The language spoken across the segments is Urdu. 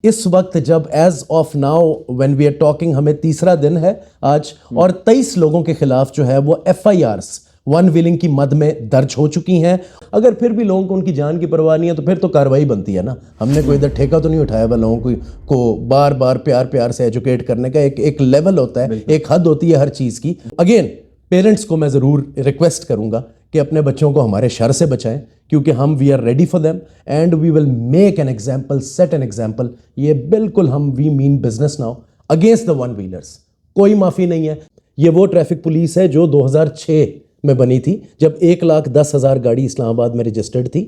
اس وقت جب as of now when we are talking ہمیں تیسرا دن ہے آج، اور 23 لوگوں کے خلاف جو ہے وہ ایف آئی آرز ون ویلنگ کی مد میں درج ہو چکی ہیں. اگر پھر بھی لوگوں کو ان کی جان کی پرواہ نہیں ہے تو پھر تو کارروائی بنتی ہے نا. ہم نے کوئی ادھر ٹھیکہ تو نہیں اٹھایا ہوا لوگوں کو بار بار پیار سے ایجوکیٹ کرنے کا. ایک لیول ہوتا ہے، ایک حد ہوتی ہے ہر چیز کی. اگین پیرنٹس کو میں ضرور ریکویسٹ کروں گا کہ اپنے بچوں کو ہمارے شر سے بچائیں، کیونکہ ہم we are ready for them and we will make an example, set an example. یہ بالکل ہم we mean business now against the one wheelers. کوئی معافی نہیں ہے. یہ وہ ٹریفک پولیس ہے جو 2006 میں بنی تھی جب 1,10,000 گاڑی اسلام آباد میں رجسٹرڈ تھی.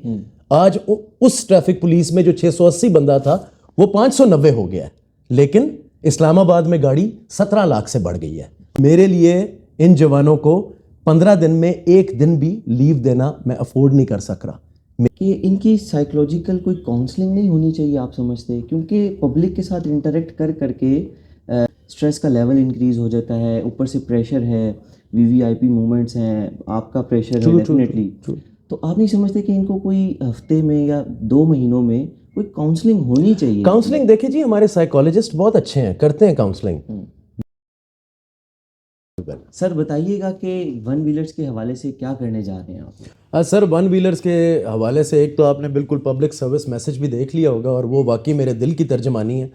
آج اس ٹریفک پولیس میں جو 680 بندہ تھا وہ 590 ہو گیا ہے، لیکن اسلام آباد میں گاڑی 17 لاکھ سے بڑھ گئی ہے. میرے لیے ان جوانوں کو 15 دن میں ایک دن بھی لیو دینا میں افورڈ نہیں کر سک رہا. کہ ان کی سائیکولوجیکل کوئی کاؤنسلنگ نہیں ہونی چاہیے آپ سمجھتے؟ کیونکہ پبلک کے ساتھ انٹریکٹ کر کے اسٹریس کا لیول انکریز ہو جاتا ہے، اوپر سے پریشر ہے، وی وی آئی پی موومنٹس ہیں، آپ کا پریشر ہے ڈیفینیٹلی. تو آپ نہیں سمجھتے کہ ان کو کوئی ہفتے میں یا 2 مہینوں میں کوئی کاؤنسلنگ ہونی چاہیے؟ کاؤنسلنگ دیکھیں جی، ہمارے سائیکالوجسٹ بہت اچھے ہیں، کرتے ہیں کاؤنسلنگ. سر بتائیے گا کہ ون ویلرز کے حوالے سے کیا کرنے جا رہے ہیں آپ؟ سر ون ویلرز کے حوالے سے ایک تو آپ نے بالکل پبلک سروس میسج بھی دیکھ لیا ہوگا، اور وہ واقعی میرے دل کی ترجمانی ہے.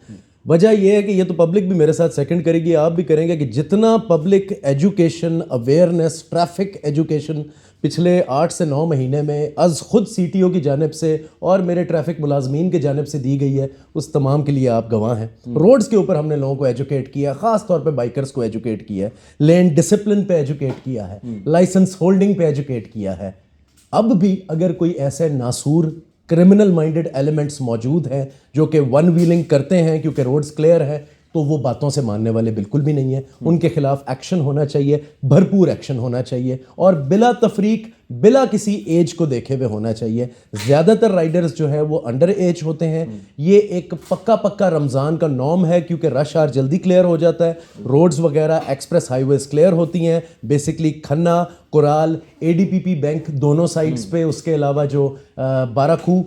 وجہ یہ ہے کہ یہ تو پبلک بھی میرے ساتھ سیکنڈ کرے گی، آپ بھی کریں گے، کہ جتنا public education, awareness, traffic education پچھلے 8 سے 9 مہینے میں از خود سی ٹی او کی جانب سے اور میرے ٹریفک ملازمین کی جانب سے دی گئی ہے، اس تمام کے لیے آپ گواہ ہیں. روڈز کے اوپر ہم نے لوگوں کو ایجوکیٹ کیا، خاص طور پہ بائکرز کو ایجوکیٹ کیا ہے، لین ڈسپلن پہ ایجوکیٹ کیا ہے، لائسنس ہولڈنگ پہ ایجوکیٹ کیا ہے. اب بھی اگر کوئی ایسے ناسور کرمنل مائنڈڈ ایلیمنٹس موجود ہیں جو کہ ون ویلنگ کرتے ہیں کیونکہ روڈز کلیئر ہے، تو وہ باتوں سے ماننے والے بالکل بھی نہیں ہیں. ان کے خلاف ایکشن ہونا چاہیے، بھرپور ایکشن ہونا چاہیے، اور بلا تفریق، بلا کسی ایج کو دیکھے ہوئے ہونا چاہیے. زیادہ تر رائڈرز جو ہے وہ انڈر ایج ہوتے ہیں. یہ ایک پکا رمضان کا نام ہے، کیونکہ رش آر جلدی کلیئر ہو جاتا ہے، روڈز وغیرہ ایکسپریس ہائی ویز کلیئر ہوتی ہیں. بیسکلی کھنہ، کورال، اے ڈی پی پی بینک دونوں سائڈز پہ، اس کے علاوہ جو باراکھو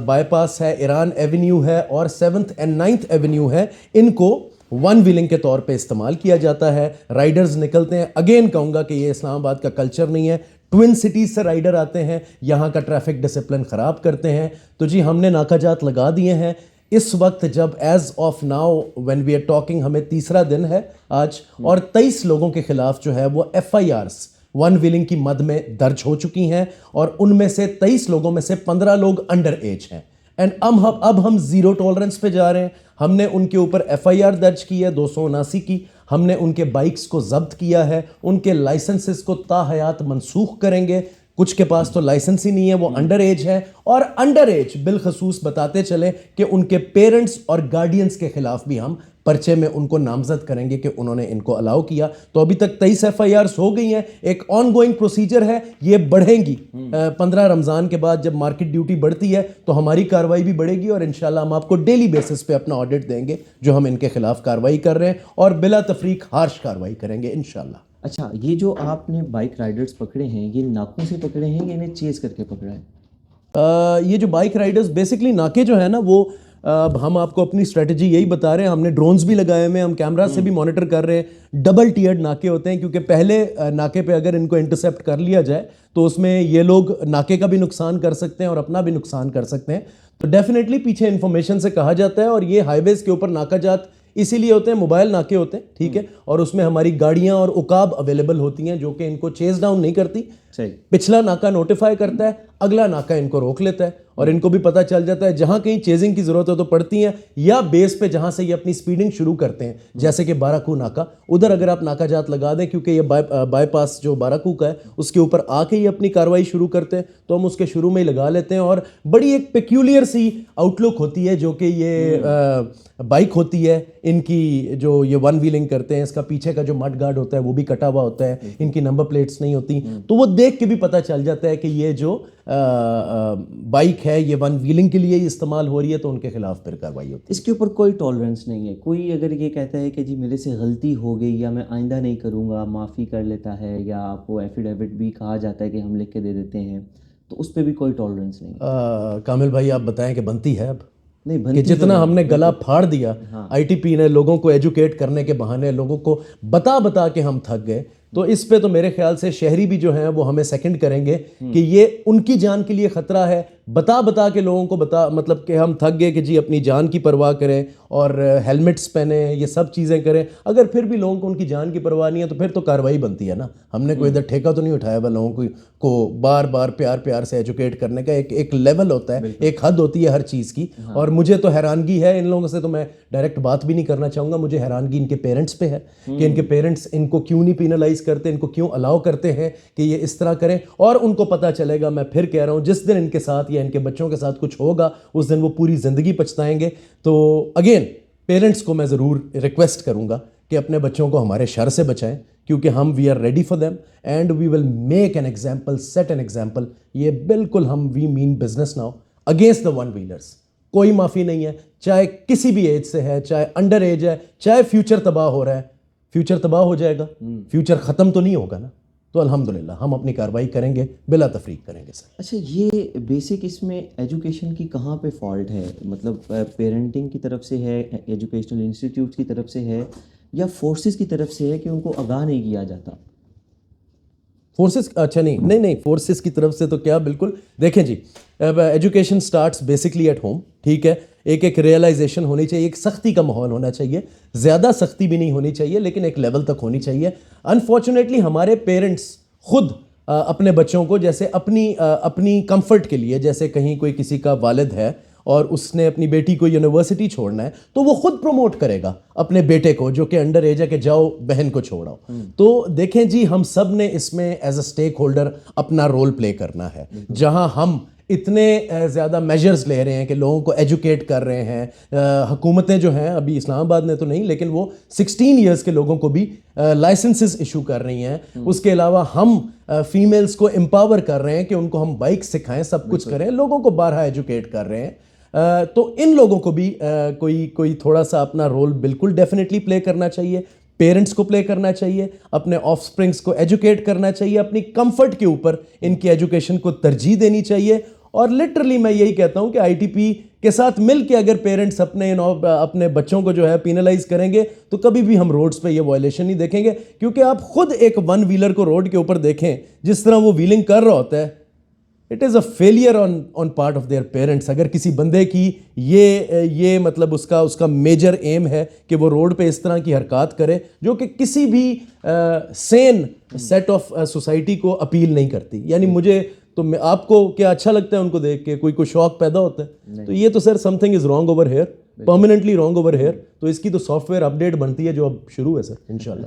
بائی پاس ہے، ایران ایونیو ہے، اور 7th and 9th ایونیو ہے، ان کو ون ویلنگ کے طور پہ استعمال کیا جاتا ہے. رائڈرز نکلتے ہیں، اگین کہوں گا کہ یہ اسلام آباد کا کلچر نہیں ہے. ٹوئن سٹیز سے رائڈر آتے ہیں، یہاں کا ٹریفک ڈسپلن خراب کرتے ہیں. تو جی ہم نے ناکہ جات لگا دیے ہیں. اس وقت جب as of now when we are talking ہمیں تیسرا دن ہے آج، اور 23 لوگوں کے خلاف جو ہے وہ ایف آئی آرز ون ویلنگ کی مد میں درج ہو چکی ہیں، اور ان میں سے 23 لوگوں میں سے 15 لوگ انڈر ایج ہیں. اینڈ اب ہم زیرو ٹالرنس پہ جا رہے ہیں. ہم نے ان کے اوپر ایف آئی آر درج کی ہے 279 کی. ہم نے ان کے بائکس کو ضبط کیا ہے، ان کے لائسنسز کو تا حیات منسوخ کریں گے. کچھ کے پاس تو لائسنس ہی نہیں ہے، وہ انڈر ایج ہے. اور انڈر ایج بالخصوص بتاتے چلیں کہ ان کے پیرنٹس اور گارڈینز کے خلاف بھی ہم پرچے میں ان کو نامزد کریں گے کہ انہوں نے ان کو الاؤ کیا. تو ابھی تک 23 ایف آئی آرز ہو گئی ہیں. ایک آن گوئنگ پروسیجر ہے، یہ بڑھیں گی. 15 رمضان کے بعد جب مارکیٹ ڈیوٹی بڑھتی ہے تو ہماری کارروائی بھی بڑھے گی، اور انشاءاللہ ہم آپ کو ڈیلی بیسس پہ اپنا آڈٹ دیں گے جو ہم ان کے خلاف کارروائی کر رہے ہیں، اور بلا تفریق ہارش کارروائی کریں گے انشاءاللہ. اچھا، یہ جو آپ نے بائک رائڈرز پکڑے ہیں، یہ ناکوں سے پکڑے ہیں یا انہیں چیز کر کے پکڑا ہے؟ یہ جو بائک رائڈرز بیسکلی ناکے جو ہے نا، وہ ہم آپ کو اپنی اسٹریٹجی یہی بتا رہے ہیں. ہم نے ڈرونز بھی لگائے ہوئے ہیں، ہم کیمرہ سے بھی مانیٹر کر رہے ہیں. ڈبل ٹیئرڈ ناکے ہوتے ہیں، کیونکہ پہلے ناکے پہ اگر ان کو انٹرسیپٹ کر لیا جائے تو اس میں یہ لوگ ناکے کا بھی نقصان کر سکتے ہیں اور اپنا بھی نقصان کر سکتے ہیں. تو ڈیفینیٹلی پیچھے انفارمیشن سے کہا جاتا ہے، اور یہ ہائی ویز کے اوپر ناکہ جات اسی لیے ہوتے ہیں، موبائل ناکے ہوتے ہیں، ٹھیک ہے، اور اس میں ہماری گاڑیاں اور عقاب اویلیبل ہوتی ہیں جو کہ ان کو چیز ڈاؤن نہیں کرتی. پچھلا ناکہ نوٹیفائی کرتا ہے، اگلا ناکہ ان کو روک لیتا ہے، اور ان کو بھی پتہ چل جاتا ہے جہاں کہیں چیزنگ کی ضرورت ہو تو پڑتی ہیں، یا بیس پہ جہاں سے یہ اپنی سپیڈنگ شروع کرتے ہیں، جیسے کہ باراکھو ناکہ، ادھر اگر آپ ناکہ جات لگا دیں، کیونکہ یہ بائی پاس جو باراکھو کا ہے اس کے اوپر آ کے یہ اپنی کارروائی شروع کرتے ہیں، تو ہم اس کے شروع میں ہی لگا لیتے ہیں. اور بڑی ایک پیکیولر سی آؤٹ لک ہوتی ہے جو کہ یہ بائک ہوتی ہے ان کی، جو یہ ون ویلنگ کرتے ہیں. اس کا پیچھے کا جو مڈ گارڈ ہوتا ہے وہ بھی کٹا ہوا ہوتا ہے، ان کی نمبر پلیٹس نہیں ہوتی، تو وہ دیکھ کے بھی پتہ چل جاتا ہے کہ یہ جو بائک ہے یہ ون ویلنگ کے لیے ہی استعمال ہو رہی ہے، تو ان کے خلاف پھر کارروائی ہوتی ہے. اس کے اوپر کوئی ٹالرنس نہیں ہے؟ کوئی اگر یہ کہتا ہے کہ جی میرے سے غلطی ہو گئی یا میں آئندہ نہیں کروں گا، معافی کر لیتا ہے، یا آپ کو ایفیڈیوٹ بھی کہا جاتا ہے کہ ہم لکھ کے دے دیتے ہیں، تو اس پہ بھی کوئی ٹالرنس نہیں ہے؟ کامل بھائی آپ بتائیں کہ بنتی ہے اب کہ جتنا ہم نے گلا پھاڑ دیا آئی ٹی پی نے لوگوں کو ایجوکیٹ کرنے کے بہانے لوگوں کو بتا کے ہم تھک گئے. تو اس پہ تو میرے خیال سے شہری بھی جو ہیں وہ ہمیں سیکنڈ کریں گے کہ یہ ان کی جان کے لیے خطرہ ہے. بتا کے لوگوں کو مطلب کہ ہم تھک گئے کہ جی اپنی جان کی پرواہ کریں اور ہیلمٹس پہنیں, یہ سب چیزیں کریں. اگر پھر بھی لوگوں کو ان کی جان کی پرواہ نہیں ہے تو پھر تو کارروائی بنتی ہے نا. ہم نے کوئی ادھر ٹھیکہ تو نہیں اٹھایا ہوا لوگوں کو بار بار پیار سے ایجوکیٹ کرنے کا. ایک لیول ہوتا ہے, ایک حد ہوتی ہے ہر چیز کی. اور مجھے تو حیرانگی ہے ان لوگوں سے, تو میں ڈائریکٹ بات بھی نہیں کرنا چاہوں گا. مجھے حیرانگی ان کے پیرنٹس پہ ہے کہ ان کے پیرنٹس ان کو کیوں نہیں پینلائز کرتے, ان کو کیوں الاؤ کرتے ہیں کہ یہ اس طرح کریں. اور ان کو پتہ چلے گا, میں پھر کہہ رہا ہوں, جس دن ان کے ساتھ یا ان کے بچوں کے ساتھ کچھ ہوگا اس دن وہ پوری زندگی پچھتائیں گے. تو اگین پیرنٹس کو میں ضرور ریکویسٹ کروں گا کہ اپنے بچوں کو ہمارے شر سے بچائیں, کیونکہ ہم we are ready for them and we will make an example, set an example. یہ بالکل ہم we mean business now against the one wheelers. کوئی معافی نہیں ہے, چاہے کسی بھی ایج سے ہے, چاہے انڈر ایج ہے, چاہے فیوچر تباہ ہو رہا ہے. فیوچر تباہ ہو جائے گا, فیوچر ختم تو نہیں ہوگا نا. تو الحمدللہ ہم اپنی کارروائی کریں گے, بلا تفریق کریں گے. سر اچھا, یہ بیسک اس میں ایجوکیشن کی کہاں پہ فالٹ ہے؟ مطلب پیرنٹنگ کی طرف سے ہے, ایجوکیشنل انسٹیٹیوٹس کی طرف سے ہے, یا فورسز کی طرف سے ہے کہ ان کو آگاہ نہیں کیا جاتا؟ فورسز, اچھا نہیں فورسز کی طرف سے تو کیا, بالکل. دیکھیں جی, education starts basically at home, ٹھیک ہے. ایک ریئلائزیشن ہونی چاہیے, ایک سختی کا ماحول ہونا چاہیے. زیادہ سختی بھی نہیں ہونی چاہیے لیکن ایک لیول تک ہونی چاہیے. انفارچونیٹلی ہمارے پیرنٹس خود اپنے بچوں کو جیسے اپنی کمفرٹ کے لیے, جیسے کہیں کوئی کسی کا والد ہے اور اس نے اپنی بیٹی کو یونیورسٹی چھوڑنا ہے تو وہ خود پروموٹ کرے گا اپنے بیٹے کو جو کہ انڈر ایج ہے کہ جاؤ بہن کو چھوڑاؤ. تو دیکھیں جی, ہم سب نے اس میں ایز اے اسٹیک ہولڈر اپنا رول پلے کرنا ہے. جہاں ہم اتنے زیادہ میجرز لے رہے ہیں کہ لوگوں کو ایجوکیٹ کر رہے ہیں, حکومتیں جو ہیں, ابھی اسلام آباد نے تو نہیں لیکن وہ 16 ایئرس کے لوگوں کو بھی لائسنسز ایشو کر رہی ہیں. اس کے علاوہ ہم فیمیلز کو امپاور کر رہے ہیں کہ ان کو ہم بائک سکھائیں, سب کچھ کریں, لوگوں کو بارہا ایجوکیٹ کر رہے ہیں. تو ان لوگوں کو بھی کوئی تھوڑا سا اپنا رول بالکل ڈیفینیٹلی پلے کرنا چاہیے. پیرنٹس کو پلے کرنا چاہیے, اپنے آف سپرنگس کو ایجوکیٹ کرنا چاہیے, اپنی کمفرٹ کے اوپر ان کی ایجوکیشن کو ترجیح دینی چاہیے. اور لٹرلی میں یہی کہتا ہوں کہ آئی ٹی پی کے ساتھ مل کے اگر پیرنٹس اپنے بچوں کو جو ہے پینلائز کریں گے تو کبھی بھی ہم روڈز پہ یہ وائلیشن نہیں دیکھیں گے. کیونکہ آپ خود ایک ون ویلر کو روڈ کے اوپر دیکھیں جس طرح وہ ویلنگ کر رہا ہوتا ہے, it is a failure on part of their parents. اگر کسی بندے کی یہ مطلب اس کا میجر ایم ہے کہ وہ روڈ پہ اس طرح کی حرکات کرے جو کہ کسی بھی سین سیٹ آف سوسائٹی کو اپیل نہیں کرتی. یعنی مجھے تو آپ کو کیا اچھا لگتا ہے ان کو دیکھ کے, کوئی شوق پیدا ہوتا ہے؟ تو یہ تو sir something is wrong over here, permanently wrong over here. تو اس کی تو سافٹ ویئر اپڈیٹ بنتی ہے جو اب شروع ہے سر انشاءاللہ.